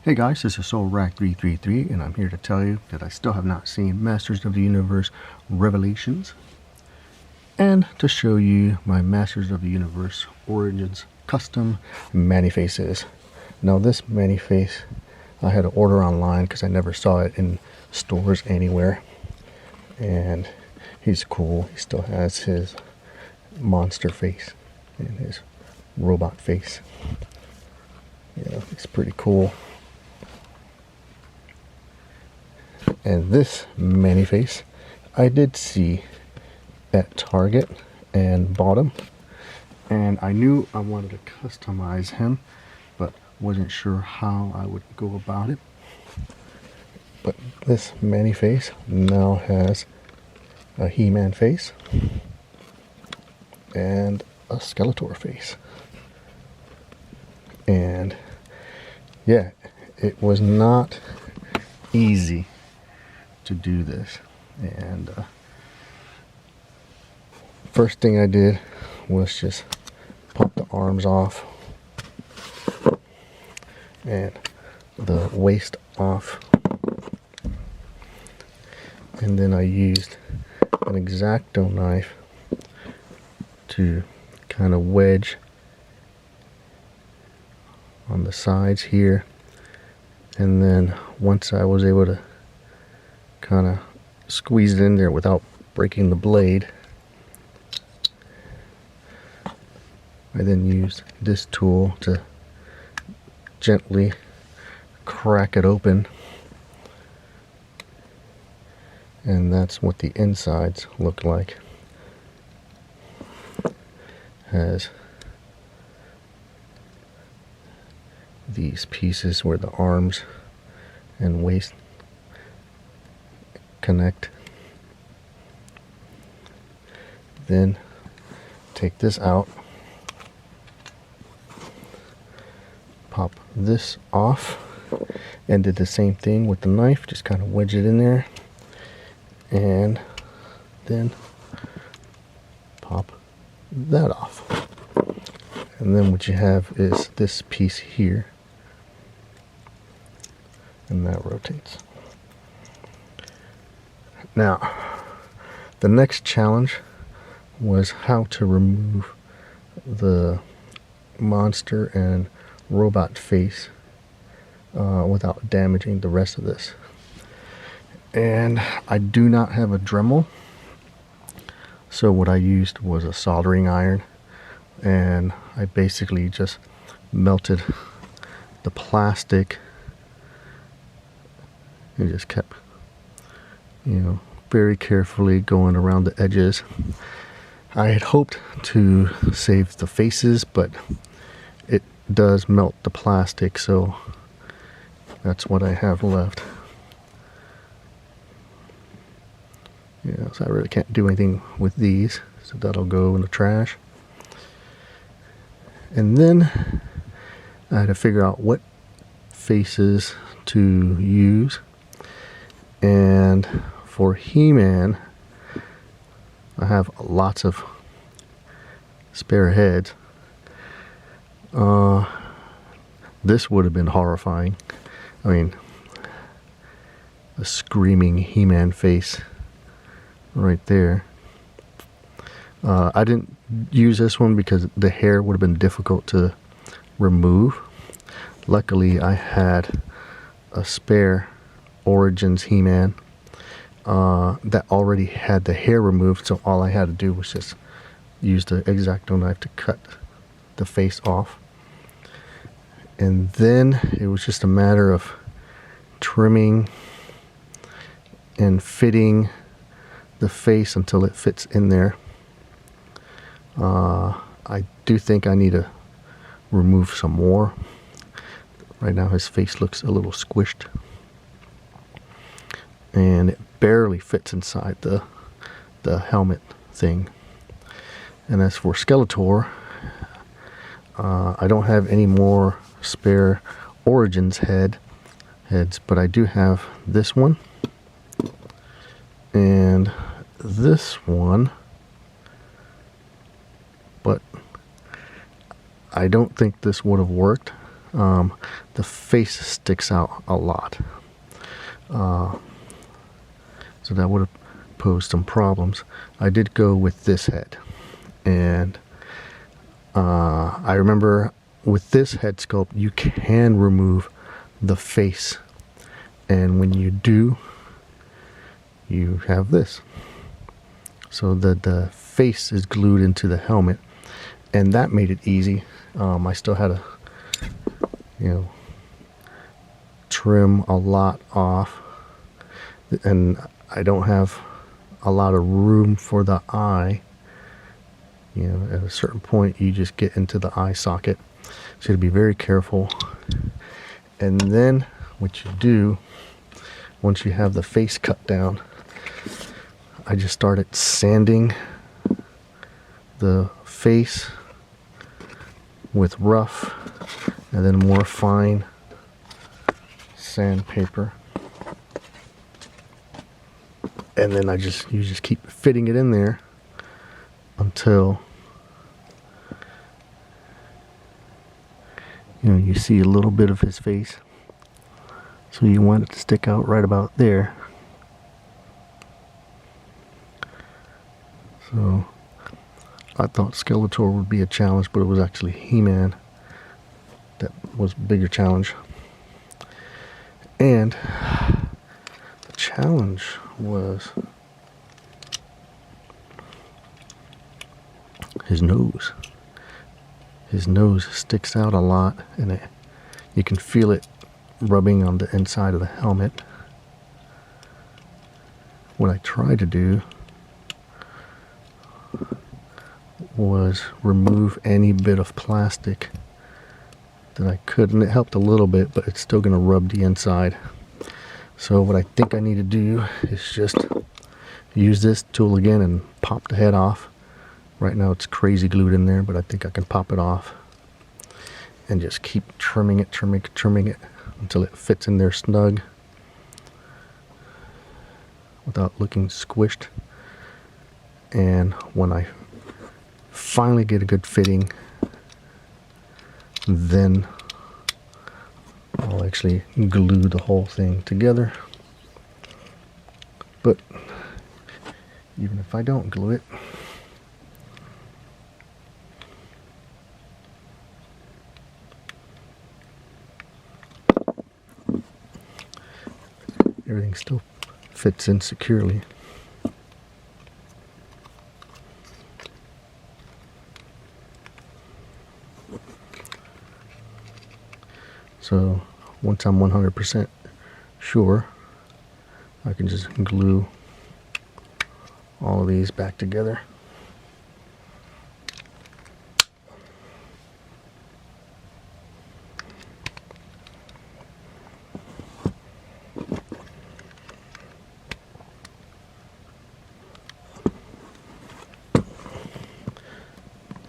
Hey guys, this is SoulRack333 and I'm here to tell you that I still have not seen Masters of the Universe Revelations, and to show you my Masters of the Universe Origins custom Mani-Faces. Now this Mani-Face I had to order online because I never saw it in stores anywhere, and he's cool. He still has his monster face and his robot face. Yeah, it's pretty cool. And this Mani-Face I did see at Target and bought him, and I knew I wanted to customize him but wasn't sure how I would go about it. But this Mani-Face now has a He-Man face and a Skeletor face, and yeah, it was not easy to do this. And first thing I did was just pop the arms off and the waist off, and then I used an X-Acto knife to kind of wedge on the sides here, and then once I was able to kind of squeeze it in there without breaking the blade, I then used this tool to gently crack it open, and that's what the insides look like. Has these pieces where the arms and waist connect. Then take this out, pop this off, and did the same thing with the knife, just kind of wedge it in there, and then pop that off. And then what you have is this piece here, and that rotates. Now, the next challenge was how to remove the monster and robot face without damaging the rest of this. And I do not have a Dremel, so what I used was a soldering iron, and I basically just melted the plastic and just kept, very carefully going around the edges. I had hoped to save the faces, but it does melt the plastic, so that's what I have left. So I really can't do anything with these, so that'll go in the trash. And then I had to figure out what faces to use, and for He-Man I have lots of spare heads. This would have been horrifying. I mean, a screaming He-Man face right there. I didn't use this one because the hair would have been difficult to remove. Luckily I had a spare Origins He-Man that already had the hair removed, so all I had to do was just use the X-Acto knife to cut the face off, and then it was just a matter of trimming and fitting the face until it fits in there. I do think I need to remove some more. Right now his face looks a little squished, and it barely fits inside the helmet thing. And as for Skeletor, I don't have any more spare Origins heads, but I do have this one and this one, but I don't think this would have worked. the face sticks out a lot. So that would have posed some problems. I did go with this head, and I remember with this head sculpt you can remove the face, and when you do, you have this. So the face is glued into the helmet, and that made it easy. I still had to, trim a lot off, and I don't have a lot of room for the eye. At a certain point you just get into the eye socket, so you have to be very careful. And then what you do, once you have the face cut down, I just started sanding the face with rough and then more fine sandpaper, and then you just keep fitting it in there until you see a little bit of his face. So you want it to stick out right about there. So I thought Skeletor would be a challenge, but it was actually He-Man that was a bigger challenge. And the challenge was his nose. His nose sticks out a lot, and you can feel it rubbing on the inside of the helmet. What I tried to do was remove any bit of plastic that I could, and it helped a little bit, but it's still going to rub the inside. So what I think I need to do is just use this tool again and pop the head off. Right now it's crazy glued in there, but I think I can pop it off and just keep trimming it until it fits in there snug without looking squished. And when I finally get a good fitting, then I'll actually glue the whole thing together. But even if I don't glue it, everything still fits in securely. So once I'm 100% sure, I can just glue all of these back together.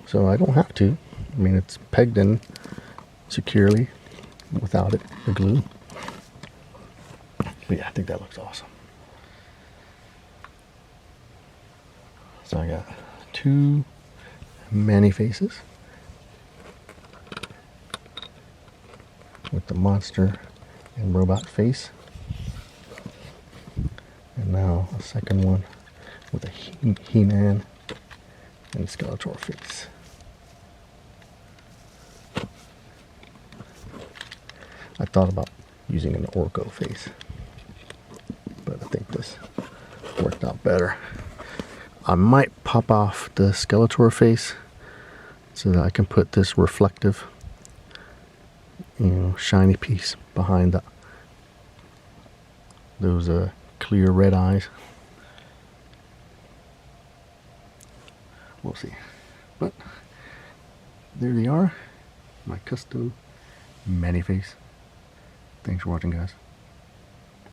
So I don't have to. I mean, it's pegged in securely without it, the glue. But yeah, I think that looks awesome. So I got two Man-E-Faces with the monster and robot face, and now a second one with a He-Man and Skeletor face. I thought about using an Orko face, but I think this worked out better. I might pop off the Skeletor face so that I can put this reflective, shiny piece behind those clear red eyes. We'll see. But there they are, my custom Man-E-Face. Thanks for watching, guys.